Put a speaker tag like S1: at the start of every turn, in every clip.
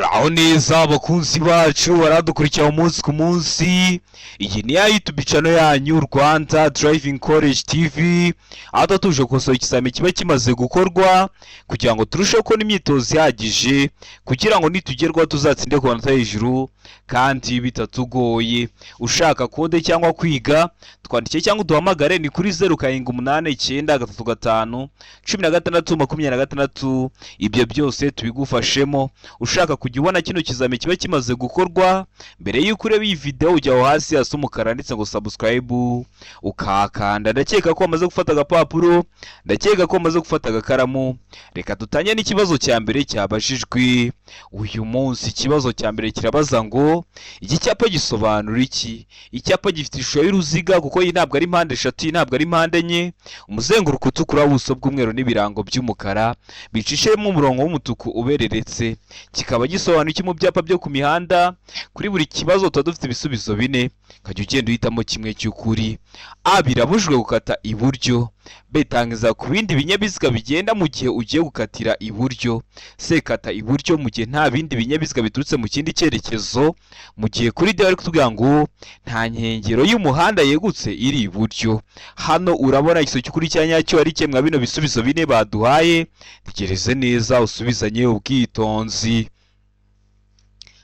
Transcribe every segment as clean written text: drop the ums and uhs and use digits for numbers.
S1: muraho neza abakunzi bacu baradukurikira umunsi ku munsi. Iyi ni ya YouTube channel yanyu Rwanda Driving College TV, aho tuje gukosora ikizamini kiba kimaze gukorwa kugira ngo turusheho kubona imyitozo ihagije kugira ngo nitugerwaho tuzatsinde ku manota hejuru kandi bitatugoye. Ushaka kode cyangwa kwiga twandike cyangwa duhamagare ni kuri 0789351626. Ibyo byose tubigufashemo. Ushaka kujya ubona kino kizamini kiba kimaze gukorwa mbere y'uko ureba iyi video ujya aho hasi hasa umukara ndetse ngo subscribe ukakanda. Ndakeka ko wamaze gufata agapapuro, ndakeka ko wamaze gufata agakaramu. Reka dutanye n'ikibazo cya mbere cyabajijwe uyu munsi. Ikibazo cya mbere kirabaza ngo iki cyapa gisobanura iki? Icyapa gifite ishusho y'uruziga kuko iyi ntabwo ari mpande eshatu, ntabwo ari mpande enye. Umuzenguruko utukura, ubuso bw'umweru n'ibirango by'umukara bicishemo umurongo w'umutuku ubereretse. Kikaba gisobanura iki mu byapa byo ku mihanda? Kuri buri kibazo tuba dufite ibisubizo bine, kajya ugenda uhitamo kimwe cy'ukuri. A, birabujijwe gukata iburyo. B, tangiza ku bindi binyabiziga bigenda mu gihe ugiye gukatira iburyo. C, kata iburyo mu gihe nta bindi binyabiziga biturutse mu kindi cyerekezo. Mu gihe kuri D bari kutubwira ngo nta nkengero y'umuhanda yegutse iri iburyo. Hano urabona igiso cy'ukuri cya nyacyo ari kimwe bino bisubizo bine baduhaye. Tegereze neza usubizanye ubwitonzi.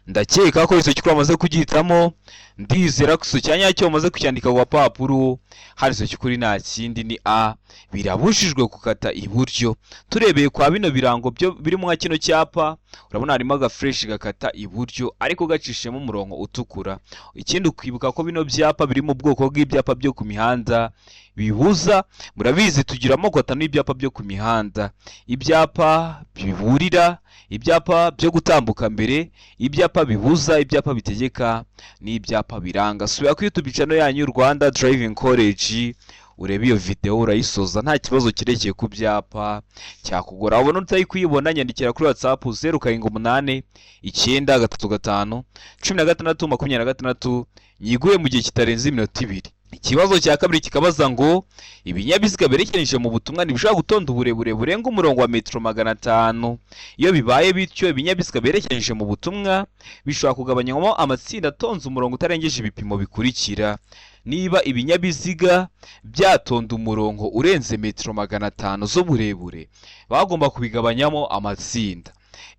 S1: Ndakeka ko igiso cy'ukuri amaze kugihitamo. Ndizera ko igiso cya nyacyo amaze kucyandika ku gapapuro. Hari igiso cy'ukuri nta kindi ni A, birabujijwe gukata iburyo. Turebeye kwa bino birango byo biri mu kino cyapa, urabona harimo agafresh gakata iburyo ariko gacishemo umurongo utukura. Ikindi ukwibuka ko bino byapa biri mu bwoko bw'ibyapa byo ku mihanda bibuza. Murabizi tugira amoko atanu y'ibyapa byo ku mihanda: ibyapa biburira, ibyapa byo gutambuka mbere, ibyapa bibuza, ibyapa bitegeka n'ibyapa biranga. Subira ku YouTube channel yanyu Rwanda Driving College urebe iyo video urayisoza nta kibazo kirekeye ku byapa cyakugora. Ubona utayi kuyibona nyandikira kuri WhatsApp 0789351626 nyiguye mu gihe kitarenze iminota 2. Ikibazo cya kabiri kikabaza ngo ibinyabiziga berekeranije mu butumwa ntibishobora gutonda uburebure burenga umurongo wa metero 500. Iyo bibaye bityo ibinyabiziga berekeranije mu butumwa bishobora kugabanywamo amatsinda atonze umurongo utarengeje ibipimo bikurikira. Niba ibinyabiziga byatonda umurongo urenze metero 500 z'uburebure, bagomba kubigabanyamo amatsinda.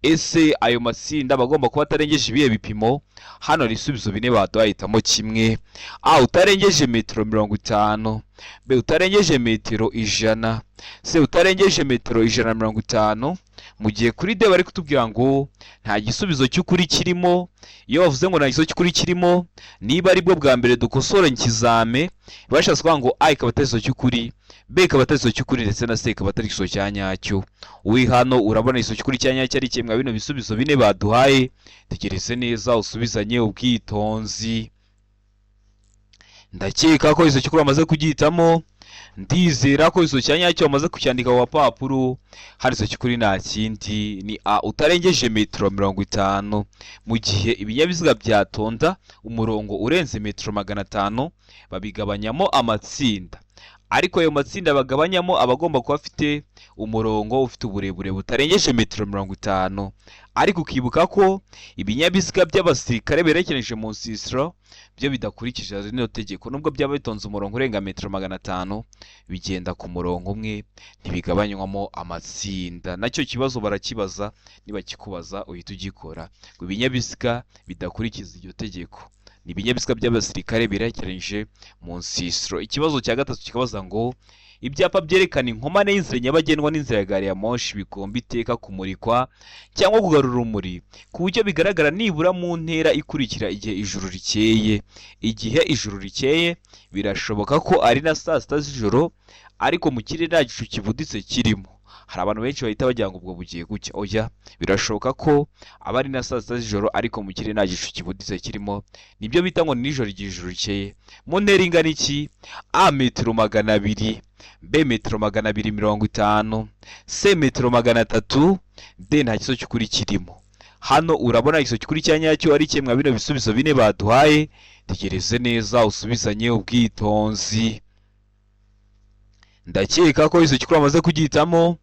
S1: Ese ayo matsinda bagomba kuba atarengeje ibihe bipimo? Hano ari ibisubizo bine baduhitamo kimwe. A, utarengeje metero 50. B, utarengeje metero 100. C, utarengeje metero 150. Mu gihe kuri D bari kutubwira ngo nta gisubizo cy'ukuri kirimo. Iyo bavuze ngo nta gisubizo cy'ukuri kirimo, niba ari bwo bwa mbere dukosora ikizame, bashatse kuvuga ngo A ikaba atari igisubizo cy'ukuri, B ikaba atari igisubizo cy'ukuri ndetse na C ikaba atari igisubizo cya nyacyo. Uri hano urabona igisubizo cy'ukuri cya nyacyo ari kimwe bino bisubizo bine baduhaye. Tegereze neza usubizanye ubwitonzi. Ndakeka ko igisubizo cy'ukuri amaze kugihitamo. Ndizera ko igisubizo cya nyacyo amaze kucyandika ku gapapuro. Hari igisubizo cy'ukuri nta kindi ni A, utarengeje metero 50. Mu gihe ibinyabiziga byatonda umurongo urenze metero 500 babigabanyamo amatsinda, ariko ayo matsinda bagabanyamo abagomba kuba afite umurongo ufite uburebure butarengeje metero 50. Ariko ukibuka ko ibinyabiziga by'abasirikare berekeranije mu nsisiro byo bidakurikije rino tegeko. Nubwo byaba bitonze umurongo urenga metero 500 bigenda ku murongo umwe, ntibigabanywamo amatsinda. Nacyo kibazo barakibaza, niba kikubaza uhita ugikora. Ngo ibinyabiziga bidakurikiza iryo tegeko ni ibinyabiziga by'abasirikare berekeranije mu nsisiro. Ikibazo cya gatatu kikabaza ngo ibyapa byerekana inkomane y'inzira nyabagendwa n'inzira ya gari ya moshi bigomba iteka kumurikwa cyangwa kugarura urumuri ku buryo bigaragara nibura mu ntera ikurikira igihe ijuru rikeye. Igihe ijuru rikeye birashoboka ko ari na saa sita z'ijoro ariko mu kirere nta gicu kivuditse kirimo. Hari abantu benshi bahita bagira ngo ubwo bugiye gucya. Oya, birashoboka ko aba ari na saa sita z'ijoro ariko mu kirere nta gicu kivuditse kirimo. Nibyo bita ngo nijoro igihe ijuru rikeye. Mu ntera ingana iki? A, metero 200. B, metero 250. C, metero 300. D, nta gisubizo cy'ukuri kirimo. Hano urabona igisubizo cy'ukuri cya nyacyo ari kimwe bino bisubizo bine baduhaye. Tegereze neza usubizanye ubwitonzi. Ndakeka ko igisubizo cy'ukuri amaze kugihitamo.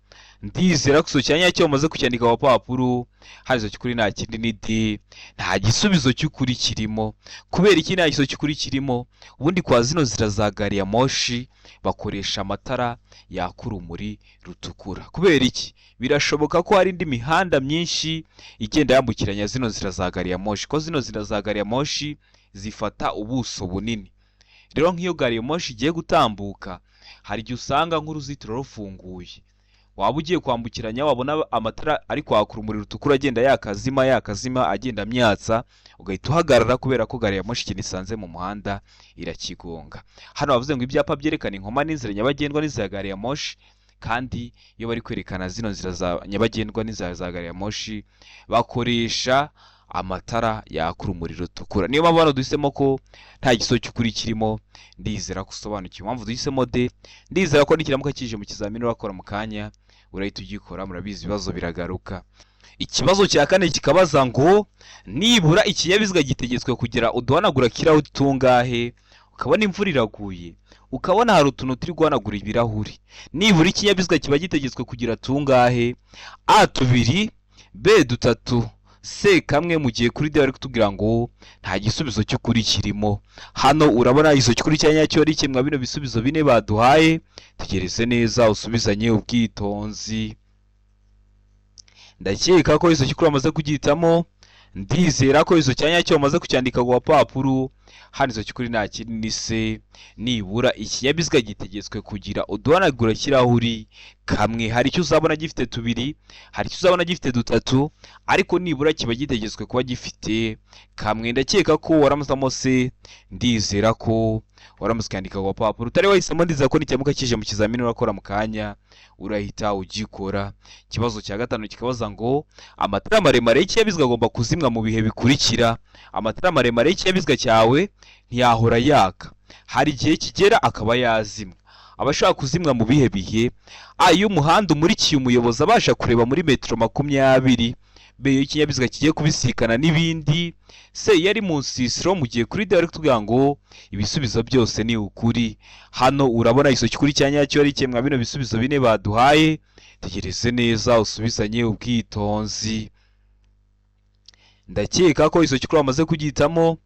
S1: ndizera ko iso cyanya cyo bamaze kucyandika ku papuro harizo cy'ukuri nta kindi ni D, nta gisubizo cy'ukuri kirimo. Kubera iki nta gisubizo cy'ukuri kirimo? Ubundi kwa zino nzira za gari ya moshi bakoresha amatara yaka urumuri rutukura. Kubera iki? Birashoboka ko hari indi mihanda myinshi igenda yambukiranya zino nzira za gari ya moshi, ko zino nzira za gari ya moshi zifata ubuso bunini. Rero nk'iyo gari ya moshi igiye gutambuka, hari igihe usanga nk'uruzitiro rufunguye, waba ugiye kwambukiranya wabona amatara ari kwaka urumuri rutukura agenda yakazima agenda amyatsa, ugahita uhagarara kubera ko gari ya moshi ikintu isanze mu muhanda irakigonga. Hano bavuze ngo ibyapa byerekana inkoma n'inzira nyabagendwa n'inzira gari ya moshi, kandi iyo bari kwerekana zino nzira za nyabagendwa n'inzira za gari ya moshi bakoresha amatara yaka urumuri rutukura. Niyo mpamvu hano duhisemo ko nta gisozo cy'ukuri kirimo. Ndizera ko usobanukiwe impamvu duhisemo D. Ndizera ko nikiramuka kije mu kizamini urakora mu kanya urahita ugikora, murabizi ibibazo biragaruka. Ikibazo cya kane kikabaza ngo nibura ikinyabiziga gitegetswe kugira uduhanagura kirahuri tungahe? Ukabona imvura iraguye, ukabona hari utuntu turi guhanagura ibirahuri. Nibura ikinyabiziga kiba gitegetswe kugira tungahe? A 2, B 3, C kamwe. Mu gihe kuri D bari kutubwira ngo nta gisubizo cy'ukuri kirimo. Hano urabona izo cy'ukuri cyanya cyo ari kimwe bino bisubizo bine baduhaye. Tegereze neza usubizanye ubwitonzi. Ndakeka ko izo cy'ukuri amaze kugitamo. Ndizera ko izo cyanya cyo bamaze kucyandika ku papuro. Hano izo cy'ukuri nta kindi ni C. Nibura ikinyabiziga gitegetswe kugira uduhanagura kirahuri kamwe. Hari icyo uzabona gifite 2, hari icyo uzabona gifite 3, ariko nibura kiba gitegetswe kuba gifite kamwe. Ndakeka ko waramuzamo C. Ndizera ko waramutse kwandika ku papuro. Utari wahisemo, ndizera ko nikiramuka kije mu kizamini urakora mu kanya urahita ugikora. Ikibazo cya gatanu kikabaza ngo amatara maremare y'ikinyabiziga agomba kuzimwa mu bihe bikurikira. Amatara maremare y'ikinyabiziga cyawe ntiyahora yaka, hari igihe kigera akaba yazimwa. Abashaka kuzimwa mu bihe bihe: A, iyo umuhanda umurikiye umuyobozi abasha kureba muri metero 20. B, iyo ikinyabiziga kigiye kubisikana n'ibindi. C, iyo ari mu nsisiro. Mu gihe kuri D bari kutubwira ngo ibisubizo byose ni ukuri. Hano urabona iso cy'ukuri cyanya cyo ari kimwe bino bisubizo bine baduhaye. Tegereze neza usubizanye ubwitonzi. Ndakeka ko iso cy'ukuri bamaze kugitamo.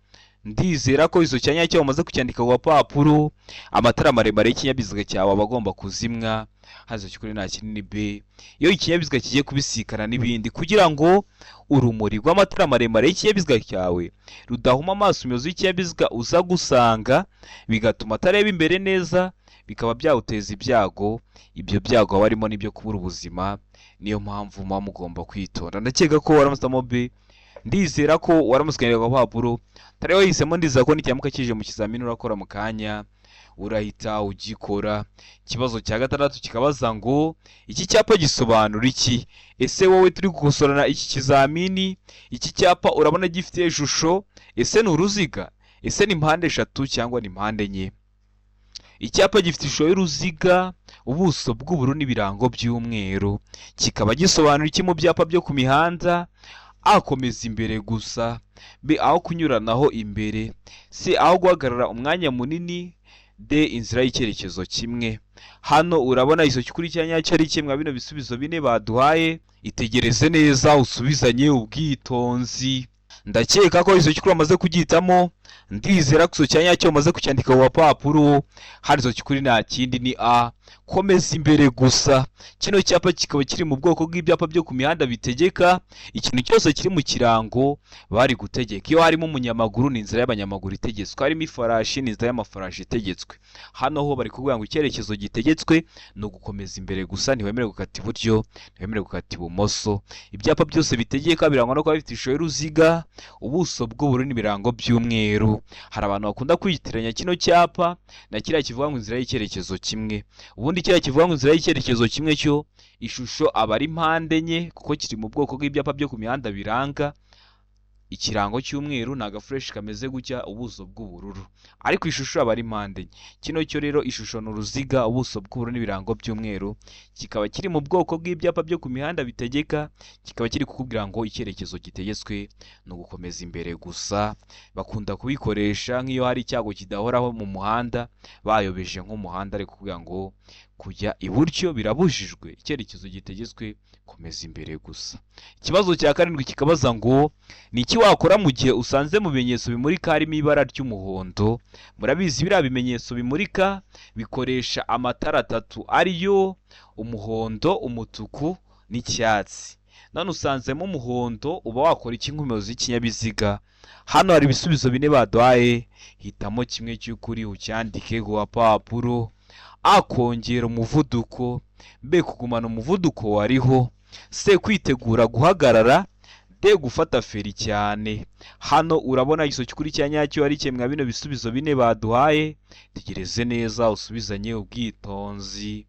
S1: Ndizera ko izo cyanya cyo bamaze kucyandika ku papuro. Amatara maremare y'ikinyabiziga cyawe aba agomba kuzimwa. Hazo cy'ukuri nta kinini B, iyo ikinyabiziga kigiye kubisikana n'ibindi, kugira ngo urumuri rw'amatara maremare y'ikinyabiziga cyawe rudahuma amaso umuyobozi w'ikinyabiziga uza gusanga, bigatuma atareba imbere neza, bikaba byawuteza ibyago. Ibyo byago aba arimo n'ibyo kubura ubuzima. Niyo mpamvu muba mugomba kwitonda. Ndakeka ko waramutamo B. Ndizera ko waramutse kwandika ku papuro. Utari wahisemo, ndizera ko nikiramuka kije mu kizamini urakora mu kanya urahita ugikora. Ikibazo cya gatandatu kikabaza ngo iki cyapa gisobanura iki? Ese wowe turi gukosorana iki kizamini, iki cyapa urabona gifite ishusho? Ese ni uruziga? Ese ni mpande 3 cyangwa ni mpande 4? Icyapa gifite ishusho y'uruziga, ubuso bw'ubururu n'ibirango by'umweru. Kikaba gisobanura iki mu byapa byo ku mihanda? A, komeza imbere gusa. B, aho kunyuranaho imbere. C, aho guhagarara umwanya munini. D, inzira y'icyerekezo kimwe. Hano urabona iso cy'ukuri cyanya cyo ari kimwe bino bisubizo bine baduhaye. Itegereze neza usubizanye ubwitonzi. Ndakeka ko iso cy'ukuri amaze kugitamo. Ndizera ko iso cyanya cyo amaze kucyandika ku papuro. Hari iso cy'ukuri nta kindi ni A, komeza imbere gusa. Kino cyapa kikaba kiri mu bwoko bw'ibyapa byo ku mihanda bitegeka ikintu cyose kiri mu kirango bari gutegeka. Iyo harimo umunyamaguru ni inzira y'abanyamaguru itegetswe, harimo ifarashi ni inzira y'amafarashi itegetswe. Hano ho bari kuvuga ngo icyerekezo gitegetswe ni ugukomeza imbere gusa, ntiwemerewe gukata iburyo, ntiwemerewe gukata ibumoso. Ibyapa byose bitegeka birangwa no kuba bifite ishusho y'uruziga, ubuso bw'ubururu n'ibirango by'umweru. Hari abantu bakunda kwitiranya kino cyapa na kiriya kivuga ngo inzira y'icyerekezo kimwe. Ubundi kiriya kivuga ngo inzira y'icyerekezo kimwe cyo ishusho aba ari mpande 4, kuko kiri mu bwoko bw'ibyapa byo ku mihanda biranga. Ikirango cy'umweru ni agafureshi kameze gutya, ubuso bw'ubururu, ariko ishusho aba ari mpande 4. Kino cyo rero ishusho ni uruziga, ubuso bw'ubururu n'ibirango by'umweru. Kikaba kiri mu bwoko bw'ibyapa byo ku mihanda bitegeka. Kikaba kiri kukubwira ngo icyerekezo gitegetswe ni ugukomeza imbere gusa. Bakunda kubikoresha nk'iyo hari icyago kidahoraho mu muhanda, bayobeje nk'umuhanda, ariko kuvuga ngo kujya iburyo birabujijwe, icyerekezo gitegetswe komeza imbere gusa. Ikibazo cya karindwi kikabaza ngo ni iki wakora mu gihe usanze mu bimenyetso bimurika harimo ibara ry'umuhondo? Murabizi biriya bimenyetso bimurika bikoresha amatara atatu ariyo umuhondo, umutuku n'icyatsi. None usanzemo umuhondo uba wakora iki nk'umuyobozi w'ikinyabiziga? Hano hari ibisubizo bine baduhaye, hitamo kimwe cy'ukuri ucyandike ku papuro. A, kongera umuvuduko. B, kugumana umuvuduko wariho. C, kwitegura guhagarara. D, gufata feri cyane. Hano urabona igisubizo cy'ukuri cya nyacyo ari kimwe mwa bino bisubizo bine baduhaye. Tegereze neza usubizanye ubwitonzi.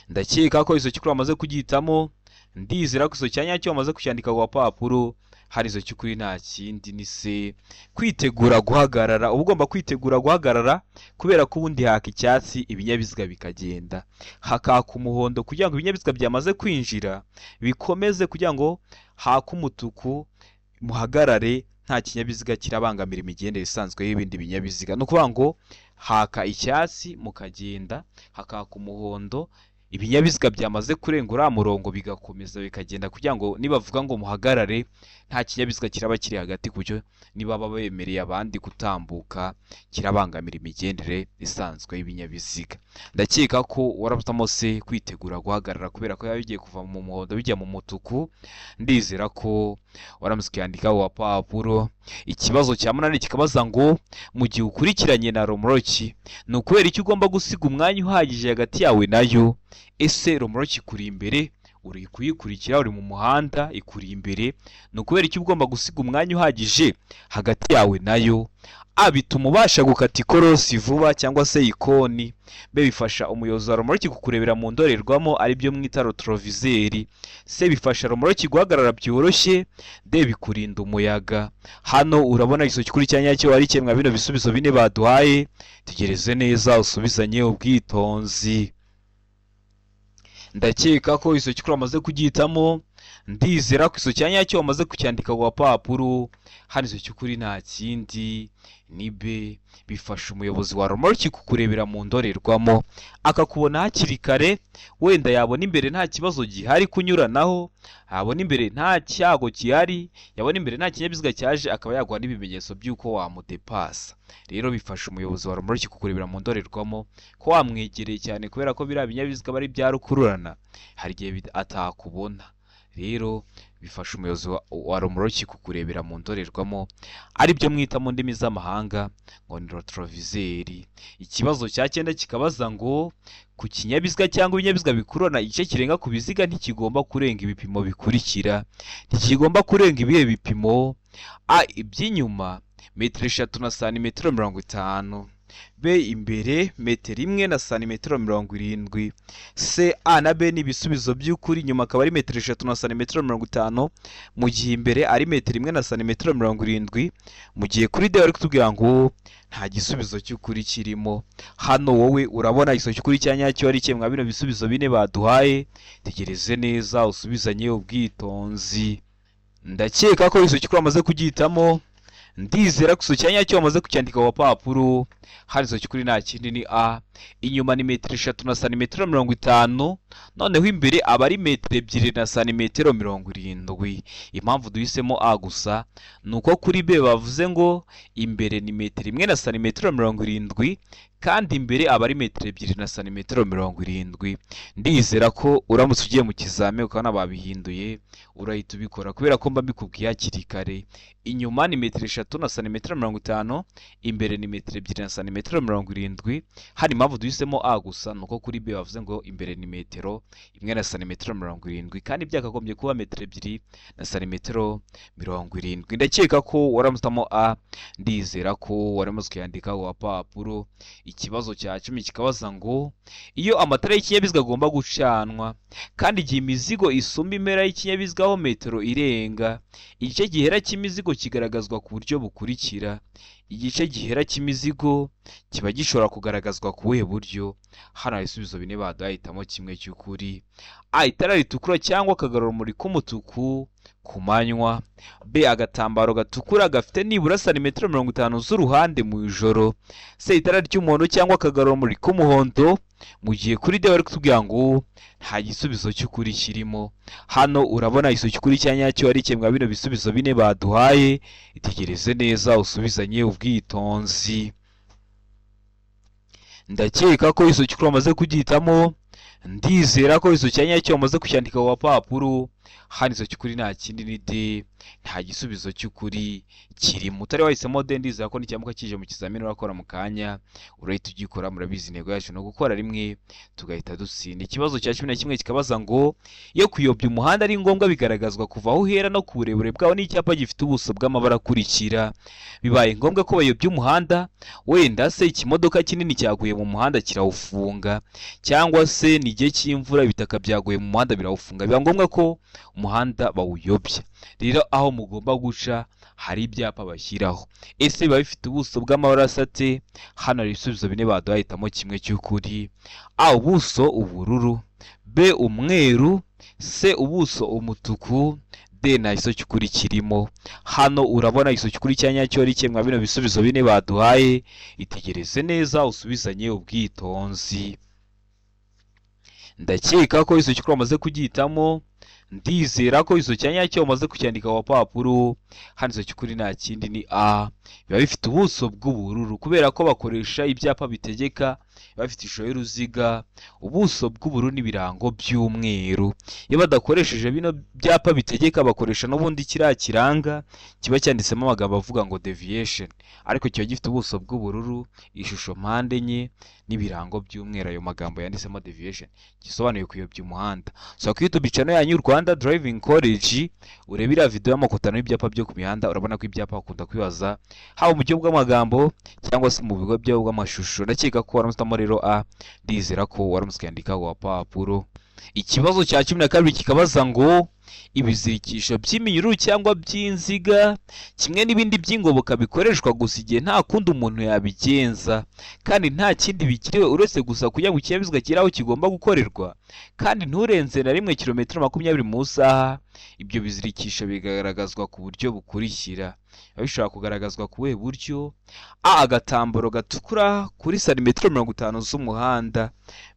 S1: Ndakeka ko igisubizo cy'ukuri wamaze kugihitamo. Ndizera ko igisubizo cya nyacyo wamaze kucyandika ku papuro. Hari igisubizo cy'ukuri nta kindi ni C, kwitegura guhagarara. Uba ugomba kwitegura guhagarara kubera ko ubundi haka icyatsi ibinyabiziga bikagenda, hakaka umuhondo kugira ngo ibinyabiziga byamaze kwinjira bikomeze, kugira ngo haka umutuku muhagarare nta kinyabiziga kirabangamira imigendere isanzwe y'ibindi binyabiziga. Ni ukuvuga ngo haka icyatsi mukagenda, hakaka umuhondo ibinyabiziga byamaze kurenga uriya murongo bigakomeza bikagenda, kugira ngo nibavuga ngo muhagarare nta kinyabiziga kiraba kiri hagati, ku buryo niba baba bemereye abandi gutambuka kirabangamira imigendere isanzwe y'ibinyabiziga. Ndakeka ko warabutamo se, kwitegura guhagarara, kubera ko yaba bigiye kuva mu muhondo bijya mu mutuku. Ndizera ko waramutse ukiyandika wa papuro. Ikibazo cya munani kikabaza ngo mu gihe ukurikiranye na romoroki ni ukubera iki ugomba gusiga umwanya uhagije hagati yawe nayo? Ese romoroki ikuri imbere, uri kuyikurikira, uri mu muhanda ikuri imbere, ni ukubera iki ugomba gusiga umwanya uhagije hagati yawe nayo? A, bituma ubasha gukata ikorosi vuba cyangwa se ikoni. B, bifasha umuyobozi wa romoroki kukurebera mu ndorerwamo aribyo mwita rotorovizeri. C, bifasha romoroki guhagarara byoroshye. D, bikurinda umuyaga. Hano urabona igisubizo cy'ukuri cya nyacyo ari kimwe mwa bino bisubizo bine baduhaye. Tegereze neza usubizanye ubwitonzi. Ndakeka ko igisubizo cy'ukuri wamaze kugihitamo. Ndizera ko igisubizo cya nyacyo wamaze kucyandika ku papuro. Hano igisubizo cy'ukuri nta kindi ni B, bifasha umuyobozi wa romoroki kukurebera mu ndorerwamo akakubona hakiri kare, wenda yabona imbere nta kibazo gihari kunyuranaho, yabona imbere nta cyago gihari, yabona imbere nta kinyabiziga cyaje, akaba yaguha n'ibimenyetso by'uko wamudepasa. Rero bifasha umuyobozi wa romoroki kukurebera mu ndorerwamo ko wamwegereye cyane, kubera ko biriya binyabiziga bari bya rukururana hari igihe atakubona. Rero bifasha umuyobozi wa romoroki kukurebera mu ndorerwamo aribyo mwita mu ndimi z'amahanga ngo ni rotorovizeri. Ikibazo cya 9 kikabaza ngo ku kinyabiziga cyangwa ibinyabiziga bikururana igice kirenga ku biziga ntikigomba kurenga ibipimo bikurikira. Ntikigomba kurenga ibihe bipimo: A, iby'inyuma metero 3 na santimetero 50. B, imbere metero 1 na santimetero 70. C, A na B ni ibisubizo by'ukuri, inyuma akaba ari metero 3 na santimetero 50, mu gihe imbere ari metero 1 na santimetero 70. Mu gihe kuri D bari kutubwira ngo nta gisubizo cy'ukuri kirimo. Hano wowe urabona igisubizo cy'ukuri cya nyacyo ari kimwe mwa bino bisubizo bine baduhaye. Tegereze neza usubizanye ubwitonzi. Ndakeka ko igisubizo cy'ukuri wamaze kugihitamo. Ndizera ko igisubizo cya nyacyo wamaze kucyandika ku papuro. Hari igisubizo cy'ukuri nta kindi ni A, inyuma ni metero 3 na santimetero 50, noneho imbere aba ari metero 2 na santimetero 70. Impamvu duhisemo A gusa ni uko kuri B bavuze ngo imbere ni metero 1 na santimetero 70, kandi imbere aba ari metero 2 na santimetero 70. Ndizera ko uramutse ugiye mu kizame ukabona babihinduye urahita ubikora, kubera ko mba mbikubwiye hakiri kare. Inyuma ni metero 3 na santimetero 50, imbere ni metero 2 na santimetero 70. Hari impamvu duhisemo A gusa nuko kuri B bavuze ngo imbere ni metero 1 na santimetero 70, kandi byakagombye kuba metero 2 na santimetero 70. Ndakeka ko waramutamo A. Ndizera ko waramutse kuyandika ku papuro. Ikibazo cya 10 kikabaza ngo iyo amatara y'ikinyabiziga agomba gucanwa kandi igihe imizigo isumba impera y'ikinyabiziga aho metero irenga, igice gihera cy'imizigo kigaragazwa ku buryo bukurikira. Igice gihera cy'imizigo kiba gishobora kugaragazwa ku buhe buryo? Hano hari ibisubizo bine badahitamo kimwe cy'ukuri. A, itara ritukura cyangwa akagarurumuri k'umutuku ku manywa. B, agatambaro gatukura gafite nibura santimetero 50 z'uruhande mu ijoro. C, itara ry'umuhondo cyangwa akagarurumuri k'umuhondo mu gihe kuri D bari kutubwira ngo nta gisubizo cy'ukuri kirimo. Hano urabona igisubizo cy'ukuri cya nyacyo ari kimwe bino bisubizo bine baduhaye, itegereze neza usubizanye ubwitonzi. Ndakeka ko igisubizo cy'ukuri wamaze kugihitamo, ndizera ko igisubizo cya nyacyo wamaze kucyandika ku papuro. Hano igisubizo cy'ukuri nta kindi ni D, nta gisubizo cy'ukuri kirimo. Utari wahisemo D, ndizera ko nicyamuka kije mu kizamini urakora mu kanya urahita ugikora. Murabizi intego yacu no gukora rimwe tugahita dutsinda. Ikibazo cya 11 kikabaza ngo iyo kuyobya umuhanda ari ngombwa bigaragazwa kuva aho uhera no ku burebure bwawo n'icyapa gifite ubuso bw'amabara akurikira. Bibaye ngombwa ko bayobya umuhanda, wenda se ikimodoka kinini cyaguye mu muhanda kirawufunga, cyangwa se ni igihe cy'imvura ibitaka byaguye mu muhanda birawufunga, biba ngombwa ko umuhanda bawuyobya. Rero aho mugomba guca hari ibyapa bashyiraho. Ese biba bifite ubuso bw'amabara asate? Hano hari ibisubizo bine baduhitamo kimwe cy'ukuri. A, ubuso ubururu. B, umweru. C, ubuso umutuku. D, nta gisubizo cy'ukuri kirimo. Hano urabona igisubizo cy'ukuri cya nyacyo ari kimwe bino bisubizo bine baduhaye, itegereze neza usubizanye ubwitonzi. Ndakeka ko igisubizo cy'ukuri wamaze kugihitamo, ndizera ko igisubizo cya nyacyo wamaze kucyandika ku papuro. Hano igisubizo cy'ukuri nta kindi ni A, biba bifite ubuso bw'ubururu kubera ko bakoresha ibyapa bitegeka, biba bifite ishusho y'uruziga, ubuso bw'ubururu n'ibirango by'umweru. Iyo badakoresheje bino byapa bitegeka bakoresha n'ubundi kiriya kiranga kiba cyanditsemo amagambo avuga ngo deviation, ariko kiba gifite ubuso bw'ubururu, ishusho mpande enye n'ibirango by'umweru. Ayo magambo yanditsemo deviation gisobanuye kuyobya umuhanda. So ku YouTube channel yanyu Rwanda Driving College urebe iriya video y'amakotano y'ibyapa byo ku mihanda, urabona ko ibyapa bakunda kwibaza haba mu buryo bw'amagambo cyangwa se mu bigo by'amashusho. Ndakeka ko waramusitamo rero A, ndizera ko waramusikandika ku papuro. Ikibazo cya 12 kikabaza ngo ibizirikisho by'iminyururu cyangwa by'inziga kimwe n'ibindi by'ingoboka bikoreshwa gusa igihe nta kundi umuntu yabigenza, kandi nta kindi bikiriwe uretse gusa kugira ngo ikinyabiziga kiri aho kigomba gukorerwa, kandi nturenze na rimwe kilometero 20 mu isaha. Ibyo bizirikisho bigaragazwa ku buryo bukurikira. Bishobora kugaragazwa ku buhe buryo? A, agatambaro gatukura kuri santimetero 50 z'umuhanda.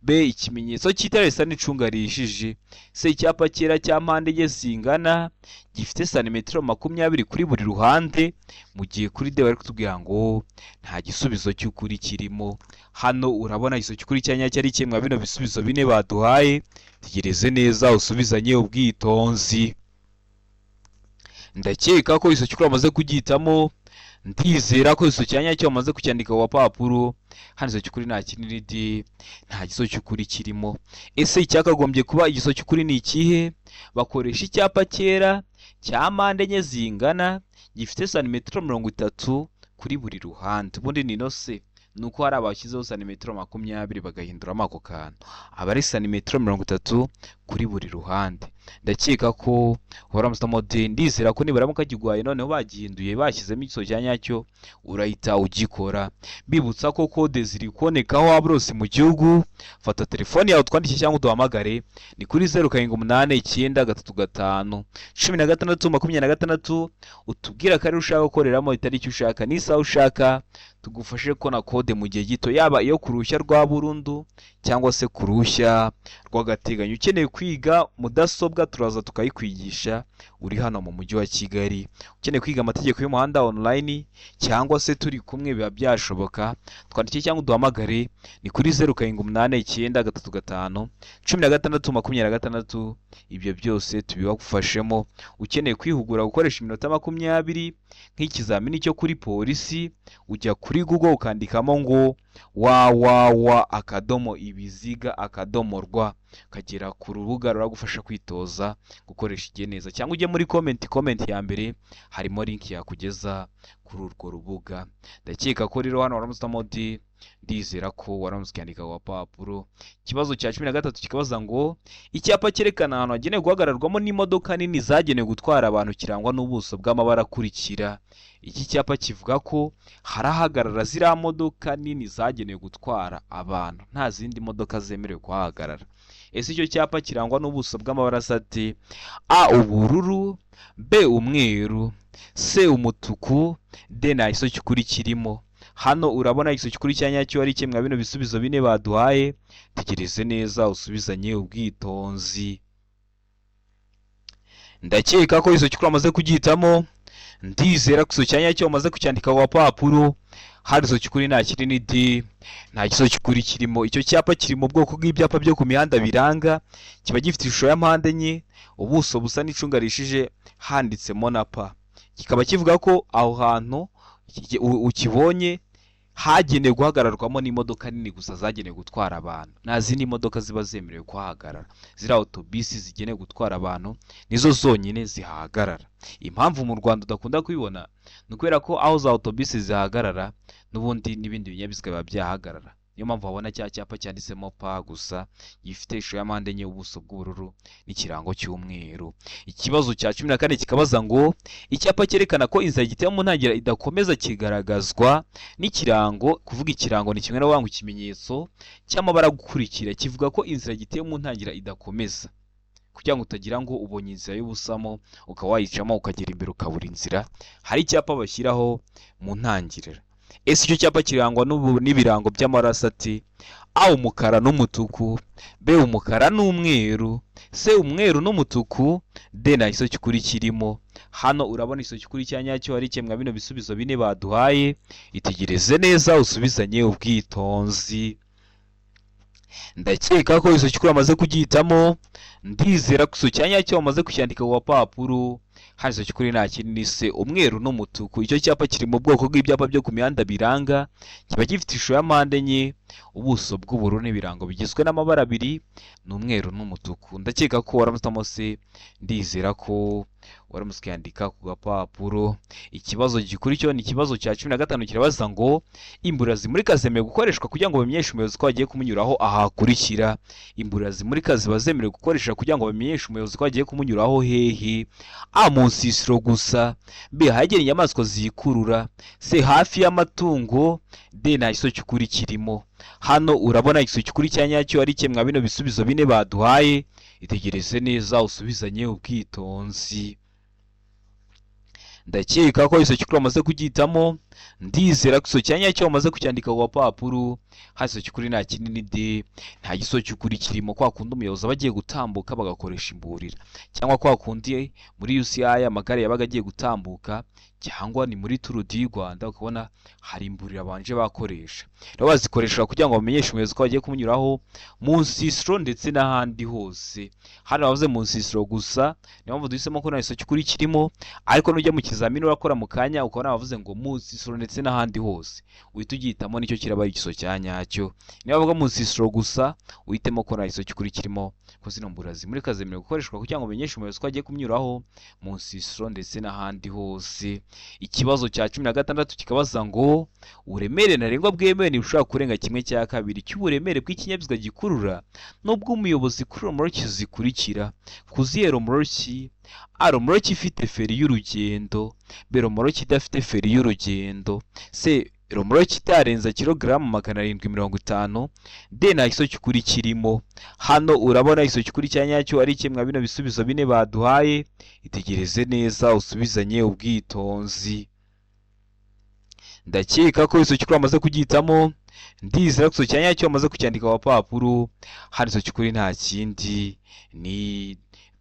S1: B, ikimenyetso cy'itara risa n'icunga rihishije. C, icyapa cyera cya mpande enye zingana gifite santimetero 20 kuri buri ruhande. Mu gihe kuri D bari kutubwira ngo nta gisubizo cy'ukuri kirimo. Hano urabona igisubizo cy'ukuri cya nyacyo ari kimwe bino bisubizo bine baduhaye, tegereze neza usubizanye ubwitonzi. Ndakeka ko igisubizo cy'ukuri wamaze kugihitamo, ndizera ko igisubizo cya nyacyo wamaze kucyandika ku papuro. Hano igisubizo cy'ukuri nta kindi ni D, nta gisubizo cy'ukuri kirimo. Ese icyakagombye kuba igisubizo cy'ukuri ni ikihe? Bakoresha icyapa cyera cya mpande enye zingana gifite santimetero 30 kuri buri ruhande. Ubundi ni no C, nuko hari abashyizeho santimetero 20 bagahinduramo ako kantu, aba ari santimetero 30 kuri buri ruhande. Ndakeka ko waramusitamo D, ndizera ko nibaramuka kigwaye noneho bagihinduye bashyizemo igisubizo cya nyacyo urahita ugikora. Bibutsa ko kode ziri kubonekaho waba urose mu gihugu. Fata telefone yawe twandike cyangwa uduhamagare, ni kuri 0789351626, utubwira ko ari ushaka gukoreramo itariki ushaka n'isaha ushaka, tugufashe ko na kode mu gihe gito, yaba iyo ku ruhushya rwa burundu cyangwa se ku ruhushya rw'agateganyo. Ukeneye kwiga mudasobwa turaza tukayikwigisha, uri hano mu mujyi wa Kigali. Ukeneye kwiga amategeko y'umuhanda online cyangwa se turi kumwe biba byashoboka, twandike cyangwa uduhamagare, ni kuri 0789351626. Ibyo byose tubibagufashemo. Ukeneye kwihugura gukoresha iminota 20 nk'ikizamini cyo kuri polisi, ujya kuri Google ukandikamo ngo www.ibiziga.rw kagera ku rubuga ruragufasha kwitoza gukoresha igihe neza, cyangwa ujye muri comment ya mbere harimo link yakugeza kuri urwo rubuga. Ndakeka ko rero hano waramusitamo D, ndizera ko waramusikandika ku papuro. Ikibazo cya 13 kikabaza ngo icyapa cyerekana ahantu hagenewe guhagararwamo n'imodoka nini zagenewe gutwara abantu kirangwa n'ubuso bw'amabara akurikira. Iki cyapa kivuga ko harahagarara ziriya modoka nini zagenewe gutwara abantu, nta zindi modoka zemerewe kuhahagarara. Ese icyo cyapa kirangwa n'ubuso bw'amabara asate? A, ubururu. B, umweru. C, umutuku. D, nta gisubizo cy'ukuri kirimo. hano urabona igisubizo kuri cya nyacyo ari kimwe bino bisubizo bine baduhaye, tegereze neza usubizanye ubwitonzi. Ndakeka ko igisubizo cy'ukuri amaze kugihitamo, ndizera ko igisubizo cya nyacyo wamaze kucyandika ku papuro. Hari igisubizo cy'ukuri nta kiri ni D, nta gisubizo cy'ukuri kirimo. Icyo cyapa kiri mu bwoko bw'ibyapa byo ku mihanda biranga, kiba gifite ishusho ya mpande enye, ubuso busa n'icunga rishije, handitsemo na P. Kikaba kivuga ko aho hantu ukibonye hagenewe guhagararwamo n'imodoka nini gusa zagenewe gutwara abantu, nta zindi modoka ziba zemerewe kuhahagarara. Ziriya autobisi zigenewe gutwara abantu nizo zonyine zihahagarara. Impamvu mu Rwanda udakunda kubibona ni ukubera ko aho za autobisi zihagarara n'ubundi n'ibindi binyabiziga biba byahagarara. Niyo mpamvu wabona cya cyapa cyanditsemo P gusa, gifite ishusho ya mpande enye, ubuso bw'ubururu n'ikirango cy'umweru. Ikibazo cya 14 kikabaza ngo icyapa cyerekana ko inzira giteye mu ntangira idakomeza kigaragazwa n'ikirango. Kuvuga ikirango ni kimwe na wanga ikimenyetso cy'amabara gukurikira, kivuga ko inzira giteye mu ntangira idakomeza, kugira ngo utagira ngo ubonye inzira y'ubusamo ukaba wayicamo ukagera imbere ukabura inzira. Hari icyapa bashyiraho mu ntangiriro. Ese icyo cyapa kirangwa n'ibirango by'amaraso ati: A umukara n'umutuku, B umukara n'umweru, C umweru n'umutuku, D nta gisubizo cy'ukuri kirimo. Hano urabona igisubizo cy'ukuri cya nyacyo ari kimwe bino bisubizo bine baduhaye, itegereze neza usubizanye ubwitonzi. Ndakeka ko igisubizo cy'ukuri amaze kugihitamo, ndizera ko igisubizo cya nyacyo wamaze kucyandika ku papuro. Hari igisubizo cy'ukuri nta kindi ni C umweru n'umutuku. Icyo cyapa kiri mu bwoko bw'ibyapa byo ku mihanda biranga, kiba gifite ishusho ya mpande enye, ubuso bw'ubururu n'ibirango bigizwe n'amabara abiri, n'umweru n'umutuku. Ndakeka ko waramutamo C, ndizera ko waramutse ukandika ku gapapuro. Ikibazo gikurikiyeho ni ikibazo cya 15 kirabaza ngo imbura zimurika zemewe gukoreshwa kugira ngo bamenyeshe umuyobozi ko agiye kumunyuraho ahakurikira. Imbura zimurika ziba zemerewe gukoresha kugira ngo bamenyeshe umuyobozi ko agiye kumunyuraho hehe? A mu nsisiro gusa, B ahagera inyamaswa zikurura, C hafi y'amatungo, D nta gisubizo cy'ukuri kirimo. Hano urabona igisubizo cy'ukuri cya nyacyo ari kimwe bino bisubizo bine baduhaye, itegereze neza usubizanye ubwitonzi. Ndakeka ko igisubizo cy'ukuri amaze kugihitamo, ndizera ko igisubizo cya nyacyo wamaze kucyandika ku papuro. Hari igisubizo cy'ukuri nta kinini D, nta gisubizo cy'ukuri kirimo. Kwa kundi umuyobozi aba agiye gutambuka bagakoresha imburira, cyangwa kwa kundi muri UCI amagare yabaga agiye gutambuka, cyangwa ni muri Tour du Rwanda ukabona hari imburira banje bakoresha. Rero bazikoresha kugira ngo bamenyeshe umuyobozi ko agiye kumunyuraho mu nsisiro ndetse n'ahandi hose. Hano bavuze mu nsisiro gusa, niyo mpamvu duhisemo ko nta gisubizo cy'ukuri kirimo, ariko nujya mu kizamini urakora mu kanya ukabona bavuze ngo mu nsisiro ndetse n'ahandi hose, uhita ugihitamo nicyo kiraba igisubizo cya nyacyo. Niba bavuga mu nsisiro gusa, uhitemo ko nta gisubizo cy'ukuri kirimo, ko zino mbura zimurika zemerewe gukoreshwa kugira ngo bamenyeshe umuyobozi ko agiye kumunyuraho mu nsisiro ndetse n'ahandi hose. Ikibazo cya 16 kikabaza ngo uburemere ntarengwa bwemewe ntibushobora kurenga 1/2 cy'uburemere bw'ikinyabiziga gikurura nubwo umuyobozi kuri romoroki zikurikira. Kuziye romoroki: A romoroki ifite feri y'urugendo, B romoroki idafite feri y'urugendo, C romoroki itarenza kilogaramu 750, D nta gisubizo cy'ukuri kirimo. Hano urabona igisubizo cy'ukuri cya nyacyo ari kimwe bino bisubizo bine baduhaye, itegereze neza usubizanye ubwitonzi. Ndakeka ko igisubizo cy'ukuri amaze kugihitamo, ndizera ko igisubizo cya nyacyo amaze kucyandika ku papuro. Hari igisubizo cy'ukuri nta kindi ni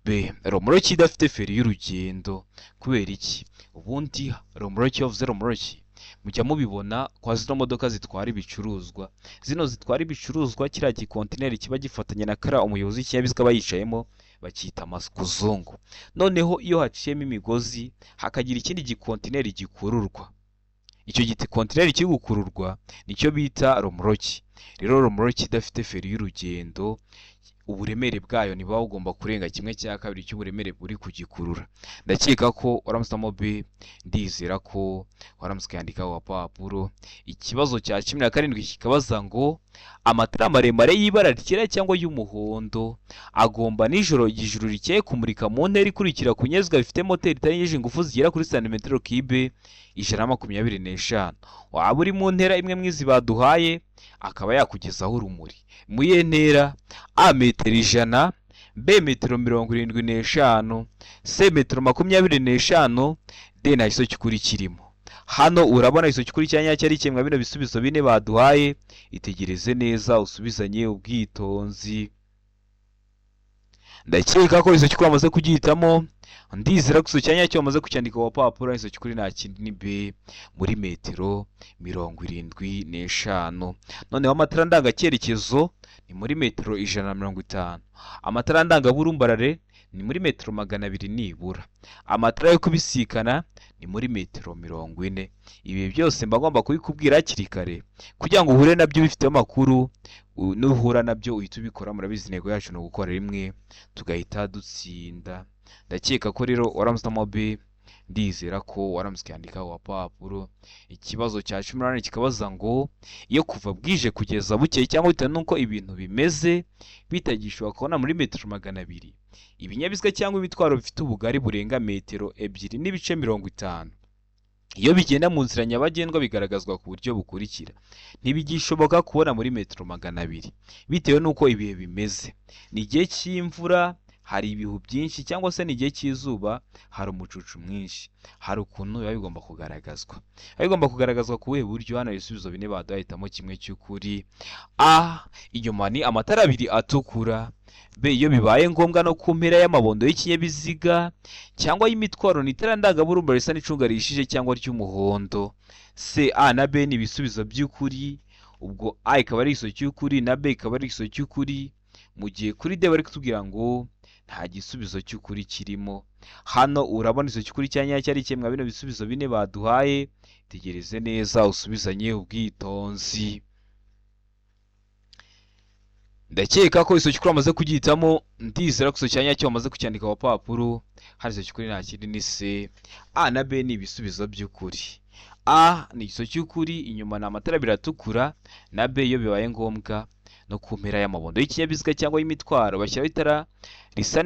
S1: B romoroki idafite feri y'urugendo. Kubera iki? Ubundi romoroki yavuze romoroki mujya mubibona kwa zino modoka zitwara ibicuruzwa. Zino zitwara ibicuruzwa, kiriya gikontineri kiba gifatanye na kara umuyobozi w'ikinyabiziga aba yicayemo, bakita amakuzungu. Noneho iyo haciyemo imigozi hakagira ikindi gikontineri gikururwa, icyo giti kontineri kiri gukururwa nicyo bita romoroki. Rero romoroki idafite feri y'urugendo, uburemere bwayo niba ugomba kurenga 1/2 cy'uburemere buri kugikurura. Ndakeka ko waramusamo B, ndizera ko waramuske yandika ku papuro. Ikibazo cya 17 kikabaza ngo amatara maremare y'ibara ryera cyangwa y'umuhondo agomba nijoro igijuru rikeye kumurika mu ntera ikurikira ku kinyabiziga bifite moteri itarengeje ingufu zigera kuri santimetero kibe 125. Waba uri mu ntera imwe mwizi baduhaye akaba yakugezaho urumuri. Mu ye ntera: A metero 100, B metero 75, C metero 25, D nta gisubizo cy'ukuri kirimo. hano urabona iso cy'ukuri cya nyacyo ari kimwe bino bisubizo bine baduhaye, itegereze neza usubizanye ubwitonzi. Ndakeka ko iso cy'ukuri amaze kugihitamo, ndizera ko iso cya nyacyo bamaze kucyandika ku papuro. Iso cy'ukuri nta kindi ni B muri metero 75. Noneho amatara ndangacyerekezo ni muri metero 150. Amatara ndangaburumbarare ni muri metero 200 nibura. Amatara yo kubisikana ni muri metero 40. Ibi byose mba ngomba kubikubwira hakiri kare kugira ngo uhure nabyo bifite amakuru, nuhura nabyo uhita ubikora. Murabizi intego yacu ni ugukora rimwe tugahita dutsinda. Ndakeka ko rero waramutse B, ndizera ko waramutse yandika ku papuro. Ikibazo cya 18 kikabaza ngo iyo kuva bwije kugeza bukeye cyangwa bitewe nuko ibintu bimeze bitagishobora kubona muri metero 200, ibinyabiziga cyangwa ibitwaro bifite ubugari burenga metero 2.50 iyo bigenda mu nzira nyabagendwa bigaragazwa ku buryo bukurikira. Ntibigishoboka kubona muri metero 200 bitewe nuko ibihe bimeze. Ni igihe cy'imvura, hari ibihu byinshi, cyangwa se ni igihe cy'izuba, hari umucucu mwinshi. Hari ukuntu biba bigomba kugaragazwa. Bigomba kugaragazwa ku buhe buryo? Hano ibisubizo bine baduhitamo kimwe cy'ukuri. A, inyuma ni amatara abiri atukura. B, iyo bibaye ngombwa no ku mpera y'amabondo y'ikinyabiziga cyangwa y'imitwaro ni itara ndangaburumba risa n'icunga rihishije cyangwa ry'umuhondo. C, A na B ni ibisubizo by'ukuri. Ubwo A ikaba ari iso cy'ukuri na B ikaba ari iso cy'ukuri, mu gihe kuri D bari kutubwira ngo nta gisubizo cy'ukuri kirimo. Hano urabona iso cy'ukuri cya nyacyo ari kimwe bino bisubizo bine baduhaye. Tegereze neza usubizanye ubwitonzi. Ndakeka ko iso cy'ukuri amaze kugihitamo, ndizera ko iso cya nyacyo bamaze kucyandika ku papuro. Hari iso cy'ukuri nta kindi ni C. A na B ni ibisubizo by'ukuri. A ni iso cy'ukuri, inyuma ni amatara abiri atukura, na B iyo bibaye ngombwa no ku mpera y'amabondo y'ikinyabiziga cyangwa y'imitwaro bashyiraho itara risa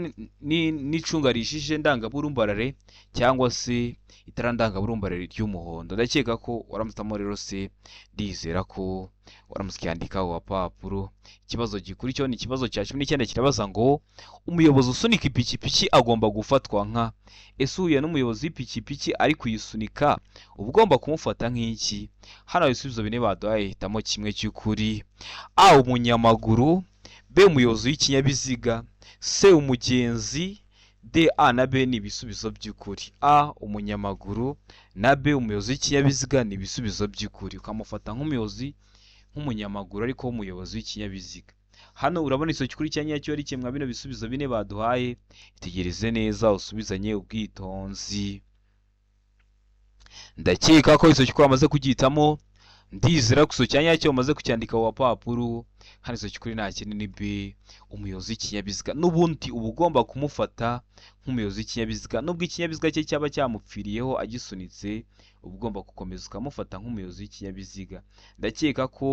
S1: n'icunga rihishije ndangaburumbarare cyangwa se itara ndangaburumbarare ry'umuhondo. Ndakeka ko waramutamo rero C, ndizera ko waramutse yandika ku papuro. Ikibazo gikurikiyeho ni ikibazo cya 19 kirabaza ngo umuyobozi usunika ipikipiki agomba gufatwa nka. Ese uhuye n'umuyobozi w'ipikipiki ari kuyisunika uba ugomba kumufata nk'iki? Hano ibisubizo bine baduhaye, hitamo kimwe cy'ukuri. A, umunyamaguru. B, umuyobozi w'ikinyabiziga. C, umugenzi. D, A na B ni ibisubizo by'ukuri. A, umunyamaguru na B, umuyobozi w'ikinyabiziga ni ibisubizo by'ukuri. Ukamufata nk'umuyobozi, nk'umunyamaguru ariko w'umuyobozi w'ikinyabiziga. Hano urabona iso cy'ukuri cya nyacyo ari kimwe bino bisubizo bine baduhaye. Itegereze neza usubizanye ubwitonzi. Ndakeka ko iso cy'ukuri amaze kugihitamo, ndizera ko iso cya nyacyo bamaze kucyandika ku papuro. Hano iso cy'ukuri nta kindi ni B, umuyobozi w'ikinyabiziga. N'ubundi uba ugomba kumufata nk'umuyobozi w'ikinyabiziga, nubwo ikinyabiziga cye cyaba cyamupfiriyeho agisunitse, uba ugomba gukomeza ukamufata nk'umuyobozi w'ikinyabiziga. Ndakeka ko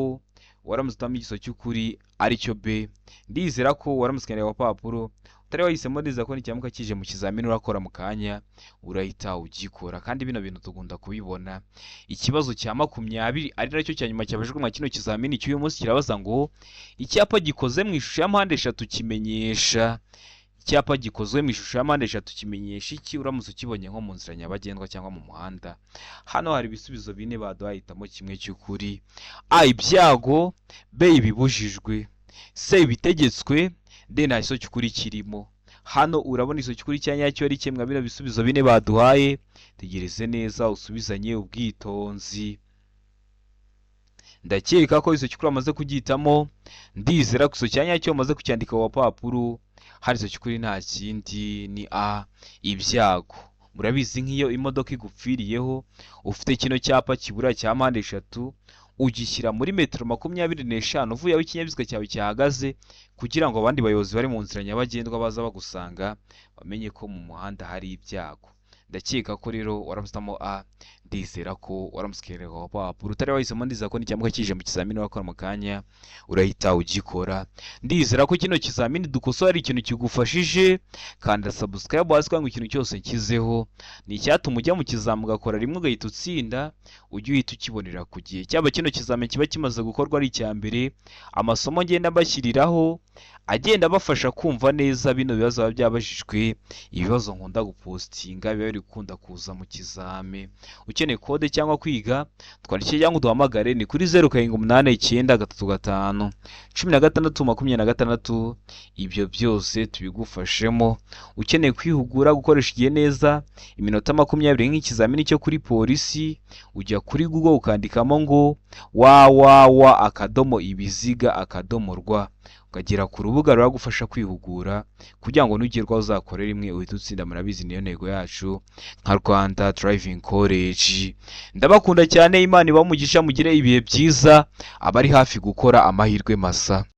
S1: waramutse utamo igiso cy'ukuri aricyo B. Ndizera ko waramutse yandika ku papuro. Utari wahisemo, ndizera ko nicyamuka kije mu kizamini urakora mu kanya urahita ugikora, kandi bino bintu tugunda kubibona. Ikibazo cya 20 ari nacyo cya nyuma cyabajwe mu kino kizamini cy'uyu munsi kirabaza ngo icyapa gikoze mu ishusho ya mpande eshatu kimenyesha. Icyapa gikozwe mu ishusho ya mpande eshatu kimenyesha iki uramutse ukibonye nko mu nzira nyabagendwa cyangwa mu muhanda? Hano hari ibisubizo bine baduhitamo kimwe cy'ukuri. A, ibyago. B, ibibujijwe. C, ibitegetswe. D, nta iso cy'ukuri kirimo. Hano urabona iso cy'ukuri cya nyacyo ari kimwe bino bisubizo bine baduhaye. Tegereze neza usubizanye ubwitonzi. Ndakeka ko iso cy'ukuri amaze kugihitamo, ndizera ko iso cya nyacyo bamaze kucyandika ku papuro. Hari iso cy'ukuri nta kindi ni A, ibyago. Murabizi nk'iyo imodoka igupfiriyeho ufite kino cyapa kibura cya mpande eshatu, ugishyira muri metero 25 uvuye aho ikinyabiziga cyawe cyahagaze, kugira ngo abandi bayobozi bari mu nzira nyabagendwa baza bagusanga bamenye ko mu muhanda hari ibyago. Ndakeka ko rero waramutamo A, ndizera ko waramusikerera ku papuro. Utari wahisemo, ndizera ko nicyamuka kije mu kizamini wakora mu kanya urahita ugikora. Ndizera ko kino kizamini dukosora ari ikintu kigufashije, kanda subscribe hasi ngo ikintu cyose nkizeho ni icyatuma ujya mu kizamini ugakora rimwe ugahita utsinda, ujye uhita ukibonera ku gihe. Cyaba kino kizamini kiba kimaze gukorwa ari icya mbere, amasomo ngenda mbashyiriraho agenda bafasha kumva neza bino bibazo byabajijwe, ibibazo nkunda gupostinga biba uri gukunda kuza mu kizame. Ukeneye kode cyangwa kwiga, twandikire cyangwa uduhamagare ni kuri 0789351626. Ibyo byose tubigufashemo. Ukeneye kwihugura gukoresha igihe neza iminota 20 nk'ikizamini cyo kuri polisi, ujya kuri Google ukandikamo ngo www.ibiziga.rw ukagera ku rubuga ruragufasha kwihugura kugira ngo nugerwaho uzakorera imwe uhite utsinda. Murabizi niyo ntego yacu nka Rwanda Driving College. Ndabakunda cyane, Imana ibamugisha, mugire ibihe byiza, abari hafi gukora amahirwe masa.